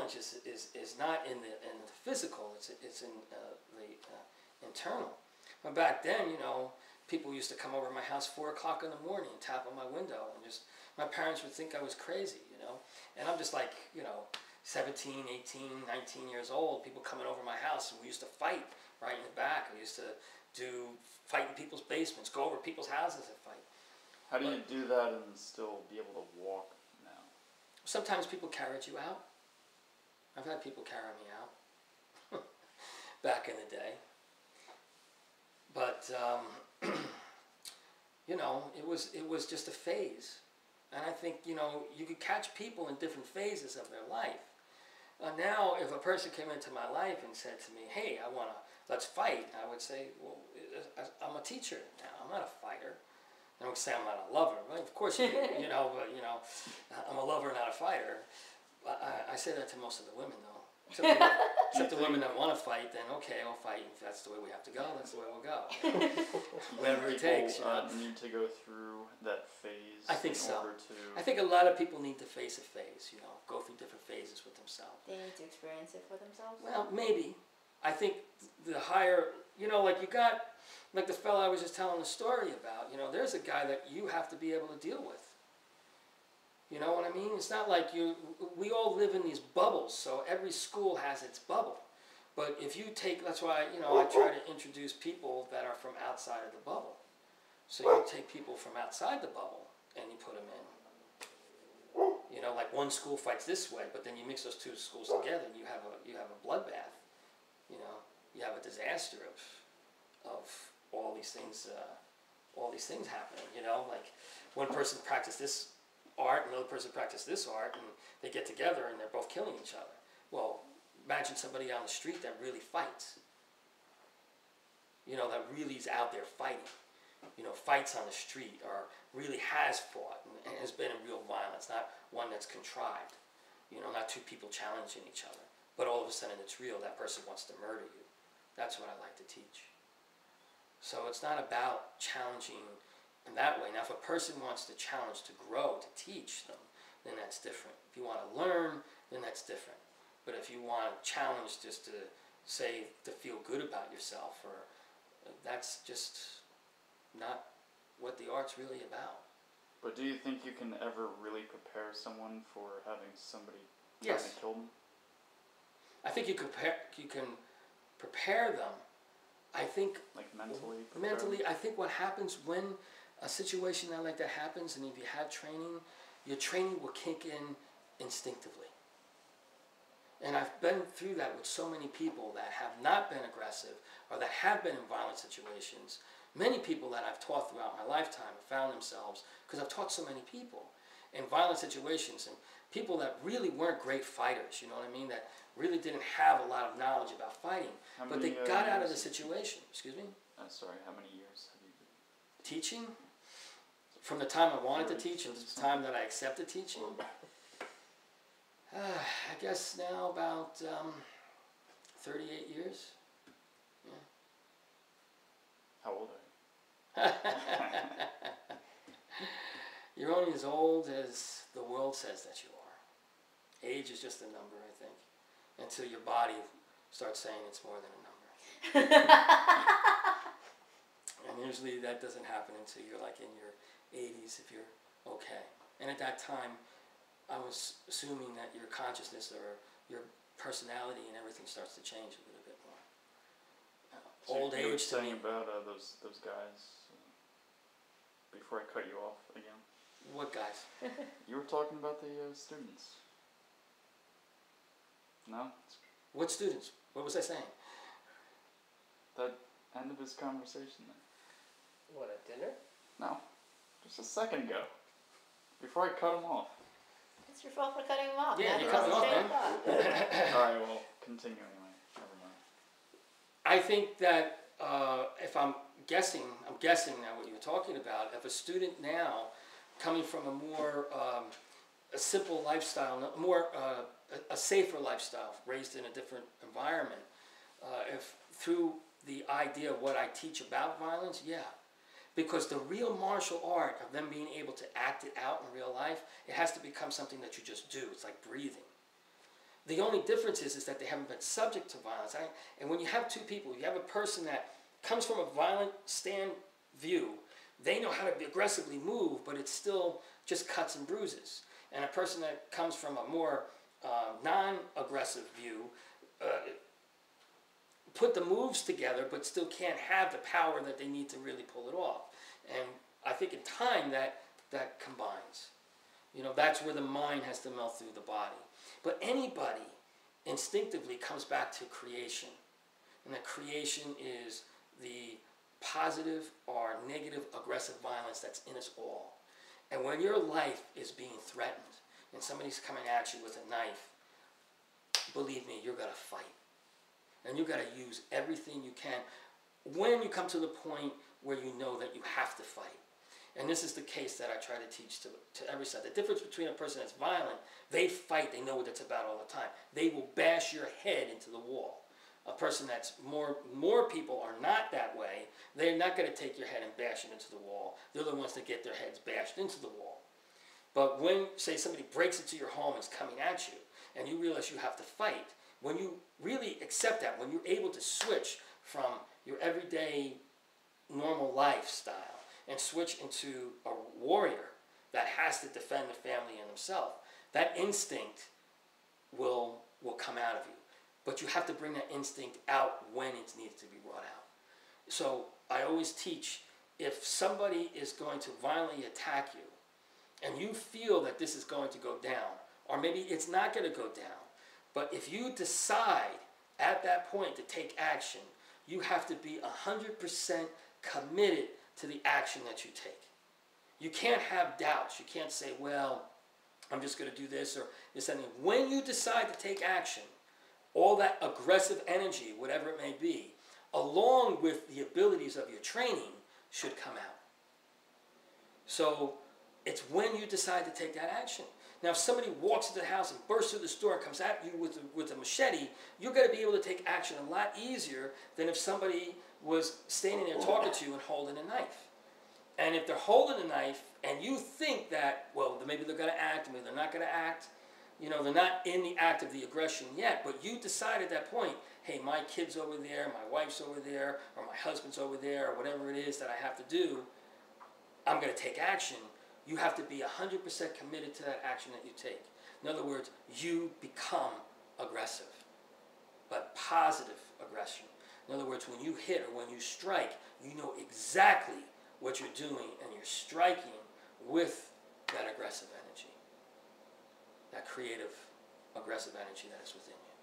challenge is not in the physical. It's in the internal. But back then, you know, people used to come over to my house 4 o'clock in the morning and tap on my window, and just my parents would think I was crazy, you know. And I'm just like, you know, 17, 18, 19 years old. People coming over my house, and we used to fight right in the back. We used to fight in people's basements, go over people's houses and fight. How do you do that and still be able to walk now? Sometimes people carried you out. I've had people carry me out back in the day. But you know, it was just a phase, and I think, you know, you could catch people in different phases of their life. Now, if a person came into my life and said to me, "Hey, let's fight," I would say, "Well, I'm a teacher now. I'm not a fighter." I don't say I'm not a lover. Well, of course, you know, but you know, I'm a lover, not a fighter. I say that to most of the women, though. Except the women that want to fight, then okay, I'll fight. If that's the way we have to go, that's the way we'll go. Whatever it takes. You know? Need to go through that phase. I think so. Order to... I think a lot of people need to face a phase. You know, go through different phases with themselves. They need to experience it for themselves. Well, maybe. I think the higher, you know, like you got, like the fellow I was just telling the story about. You know, there's a guy that you have to be able to deal with. You know what I mean? It's not like we all live in these bubbles, so every school has its bubble. But if you take, that's why, you know, I try to introduce people that are from outside of the bubble. So you take people from outside the bubble and you put them in. You know, like one school fights this way, but then you mix those two schools together and you have a bloodbath. You know, you have a disaster of all these things happening. You know, like one person practiced this art, and another person practiced this art, and they get together and they're both killing each other. Well, imagine somebody on the street that really fights. You know, that really is out there fighting. You know, fights on the street, or really has fought and has been in real violence, not one that's contrived. You know, not two people challenging each other, but all of a sudden it's real. That person wants to murder you. That's what I like to teach. So it's not about challenging in that way. Now, if a person wants to challenge to grow, to teach them, then that's different. If you want to learn, then that's different. But if you want to challenge just to say, to feel good about yourself, or that's just not what the art's really about. But do you think you can ever really prepare someone for having somebody trying Yes. to kill them? I think you can prepare them. I think Like mentally? mentally, I think what happens when a situation like that happens, and if you have training, your training will kick in instinctively. And I've been through that with so many people that have not been aggressive or that have been in violent situations. Many people that I've taught throughout my lifetime have found themselves, because I've taught so many people, in violent situations, and people that really weren't great fighters, you know what I mean, that really didn't have a lot of knowledge about fighting, but they got out of the situation. Excuse me? Sorry, how many years have you been teaching? From the time I wanted to teach and the time that I accepted teaching? I guess now about 38 years. Yeah. How old are you? You're only as old as the world says that you are. Age is just a number, I think, until your body starts saying it's more than a number. And usually that doesn't happen until you're like in your 80s, if you're okay. And at that time, I was assuming that your consciousness or your personality and everything starts to change a little bit more. So Old you were age to me. saying about those guys, before I cut you off again. What guys? You were talking about the students. No? What students? What was I saying? That ended this conversation then. What, at dinner? No. Just a second ago. Before I cut him off. It's your fault for cutting him off. Yeah, Now you he cut me wants off, to man. say Alright, well, continue anyway. Never mind. I think that if I'm guessing now what you were talking about, if a student now coming from a more a simple lifestyle, a safer lifestyle, raised in a different environment, if through the idea of what I teach about violence, yeah. Because the real martial art of them being able to act it out in real life, it has to become something that you just do. It's like breathing. The only difference is that they haven't been subject to violence. And when you have two people, you have a person that comes from a violent stand view, they know how to aggressively move, but it's still just cuts and bruises. And a person that comes from a more non-aggressive view, put the moves together, but still can't have the power that they need to really pull it off. And I think in time that combines. You know, that's where the mind has to melt through the body. But anybody instinctively comes back to creation. And that creation is the positive or negative aggressive violence that's in us all. And when your life is being threatened and somebody's coming at you with a knife, believe me, you're going to fight. And you've got to use everything you can when you come to the point where you know that you have to fight. And this is the case that I try to teach to every side. The difference between a person that's violent, they fight, they know what it's about all the time. They will bash your head into the wall. A person that's more people are not that way. They're not going to take your head and bash it into the wall. They're the ones that get their heads bashed into the wall. But when, say, somebody breaks into your home and is coming at you, and you realize you have to fight, when you really accept that, when you're able to switch from your everyday normal lifestyle and switch into a warrior that has to defend the family and himself, that instinct will come out of you. But you have to bring that instinct out when it needs to be brought out. So I always teach, if somebody is going to violently attack you, and you feel that this is going to go down, or maybe it's not going to go down, but if you decide at that point to take action, you have to be 100% committed to the action that you take. You can't have doubts. You can't say, well, I'm just going to do this or this and that. When you decide to take action, all that aggressive energy, whatever it may be, along with the abilities of your training, should come out. So it's when you decide to take that action. Now, if somebody walks into the house and bursts through the store and comes at you with a machete, you're going to be able to take action a lot easier than if somebody was standing there talking to you and holding a knife. And if they're holding a knife and you think that, well, maybe they're going to act, maybe they're not going to act, you know, they're not in the act of the aggression yet, but you decide at that point, hey, my kid's over there, my wife's over there, or my husband's over there, or whatever it is that I have to do, I'm going to take action. You have to be 100% committed to that action that you take. In other words, you become aggressive, but positive aggression. In other words, when you hit or when you strike, you know exactly what you're doing, and you're striking with that aggressive energy, that creative, aggressive energy that is within you.